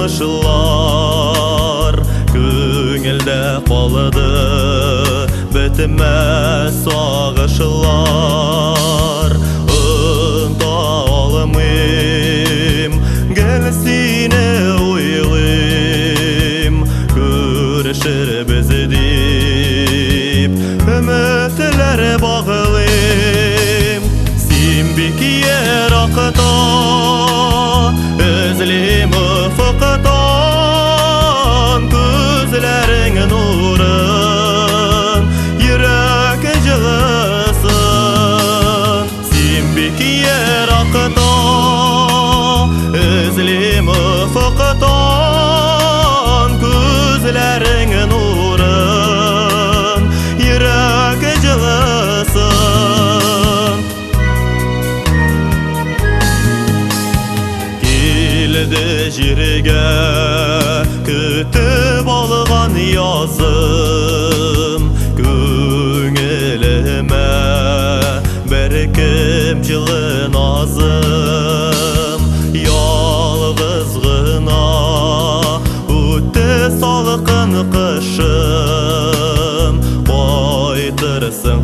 yılmışlar. Көңілді қалады бітімәс сағышылар. Ұнта алмайым, гел сені ойлайым, көрішір бізді деп үмітлер бағылайым. Сен бекер ақыта үзлем ұфықтан, көзлерің нұрын, йөрәк жылысын. Сен бекер ақыта үзлем ұфықтан, көзлерің нұрын, йөрәк жылысын. Келді жерге күтіп алған язым, көңіліме бәркім жылы назым. Ялғыз ғына өтті салқын қышым, қайтырсың